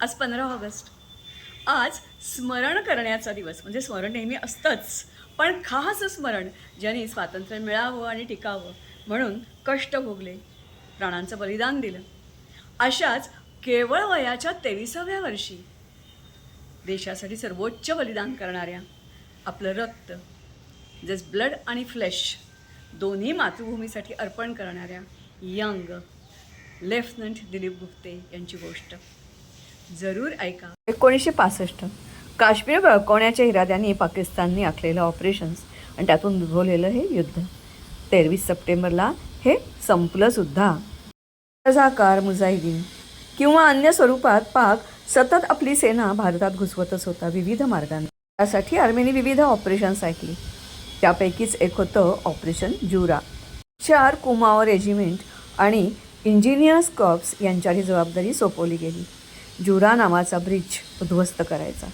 आज 15 ऑगस्ट. आज स्मरण करण्याचा दिवस. म्हणजे स्मरण नेहमी असतंच, पण खास स्मरण ज्यांनी स्वातंत्र्य मिळावं आणि टिकावं म्हणून कष्ट भोगले, प्राणांचं बलिदान दिलं. अशाच केवळ वयाच्या 23व्या वर्षी देशासाठी सर्वोच्च बलिदान करणाऱ्या, आपलं रक्त जस ब्लड आणि फ्लेश दोन्ही मातृभूमीसाठी अर्पण करणाऱ्या यंग लेफ्टनंट दिलीप गुप्ते यांची गोष्ट जरूर ऐका. 1965 काश्मीर बळकावण्याच्या इराद्याने पाकिस्तानने आखलेलं ऑपरेशन्स आणि त्यातून उद्भवलेलं हे युद्ध 23 सप्टेंबरला हे संपलंसुद्धा. रजाकार मुजाहिदीन किंवा अन्य स्वरूपात पाक सतत आपली सेना भारतात घुसवतच होता विविध मार्गांनी. त्यासाठी आर्मीने विविध ऑपरेशन्स ऐकली. त्यापैकीच एक होतं ऑपरेशन जुरा. 4 कुमाओ रेजिमेंट आणि इंजिनियर्स कॉर्प्स यांच्यावर जबाबदारी सोपवली गेली. जुरा नावाचा ब्रिज उद्ध्वस्त करायचा.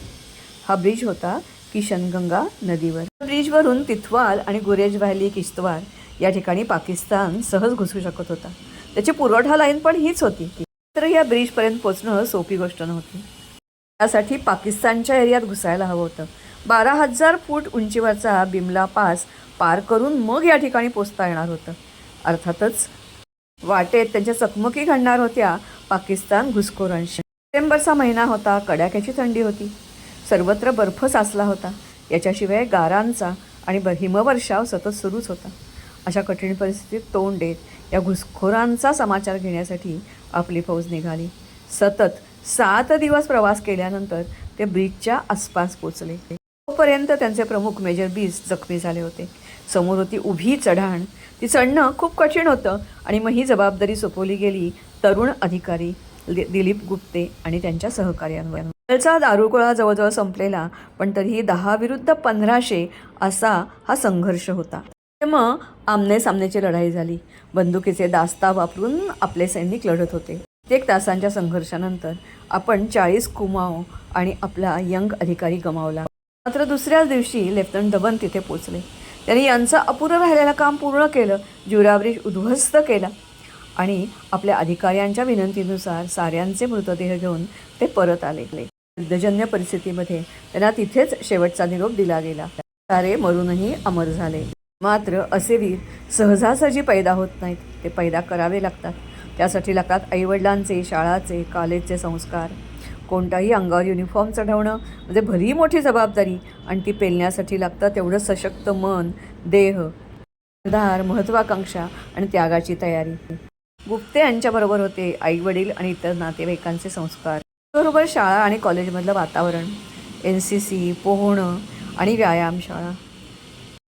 हा ब्रिज होता किशनगंगा नदीवर. ब्रिजवरून तिथवाल आणि गुरेज व्हॅली किश्तवार या ठिकाणी पाकिस्तान सहज घुसू शकत होता. त्याची पुरवठा लाईन पण हीच होती. तर या ब्रिजपर्यंत पोचणं सोपी गोष्ट नव्हती. त्यासाठी पाकिस्तानच्या एरियात घुसायला हवं होतं. 12,000 फूट उंचीवरचा बिमला पास पार करून मग या ठिकाणी पोचता येणार होतं. अर्थातच वाटेत त्यांच्या चकमकी घडणार होत्या पाकिस्तान घुसखोरांशी. सप्टेंबरचा महिना होता. कडाक्याची थंडी होती. सर्वत्र बर्फ साचला होता. याच्याशिवाय गारांचा आणि हिमवर्षाव सतत सुरूच होता. अशा कठीण परिस्थितीत तोंड देत या घुसखोरांचा समाचार घेण्यासाठी आपली फौज निघाली. सतत 7 दिवस प्रवास केल्यानंतर ते ब्रिजच्या आसपास पोचले. तोपर्यंत त्यांचे प्रमुख मेजर बीस जखमी झाले होते. समोर होती उभी चढाण. ती चढणं खूप कठीण होतं आणि मग ही जबाबदारी सोपवली गेली तरुण अधिकारी दिलीप गुप्ते आणि त्यांच्या सहकार्यांवर. त्याचा दारुगोळा जवळजवळ संपलेला, पण तरीही 10 विरुद्ध 1500 असा हा संघर्ष होता. मग आमने सामनेची लढाई झाली. बंदुकीचे दास्ता वापरून आपले सैनिक लढत होते. 1 तासांच्या संघर्षानंतर आपण 40 कुमाओ आणि आपला यंग अधिकारी गमावला. मात्र दुसऱ्याच दिवशी लेफ्टनंट धवन तिथे पोचले. त्यांनी यांचं अपुरं राहिलेलं काम पूर्ण केलं. जुरा ब्रिज उद्ध्वस्त केला आणि आपल्या अधिकाऱ्यांच्या विनंतीनुसार साऱ्यांचे मृतदेह घेऊन ते परत आले. युद्धजन्य परिस्थितीमध्ये त्यांना तिथेच शेवटचा निरोप दिला गेला. सारे मरूनही अमर झाले. मात्र असे वीर सहजासहजी पैदा होत नाहीत. ते पैदा करावे लागतात. त्यासाठी लागतात आईवडिलांचे, शाळाचे, कॉलेजचे संस्कार. कोणताही अंगावर युनिफॉर्म चढवणं म्हणजे भली मोठी जबाबदारी आणि ती पेलण्यासाठी लागतं तेवढं सशक्त मन, देह, निर्धार, महत्त्वाकांक्षा आणि त्यागाची तयारी. गुप्ते यांच्याबरोबर होते आईवडील आणि इतर नातेवाईकांचे संस्कार. बरोबर शाळा आणि कॉलेजमधलं वातावरण, NCC, पोहणं आणि व्यायामशाळा.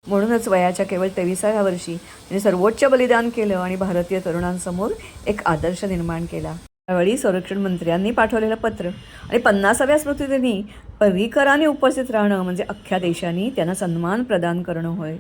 म्हणूनच वयाच्या केवळ 23व्या वर्षी त्यांनी सर्वोच्च बलिदान केलं आणि भारतीय तरुणांसमोर एक आदर्श निर्माण केला. त्यावेळी संरक्षण मंत्र्यांनी पाठवलेलं पत्र आणि 50व्या स्मृतिदिनी पर्रिकरांनी उपस्थित राहणं म्हणजे अख्ख्या देशाने त्यांना सन्मान प्रदान करणं होय.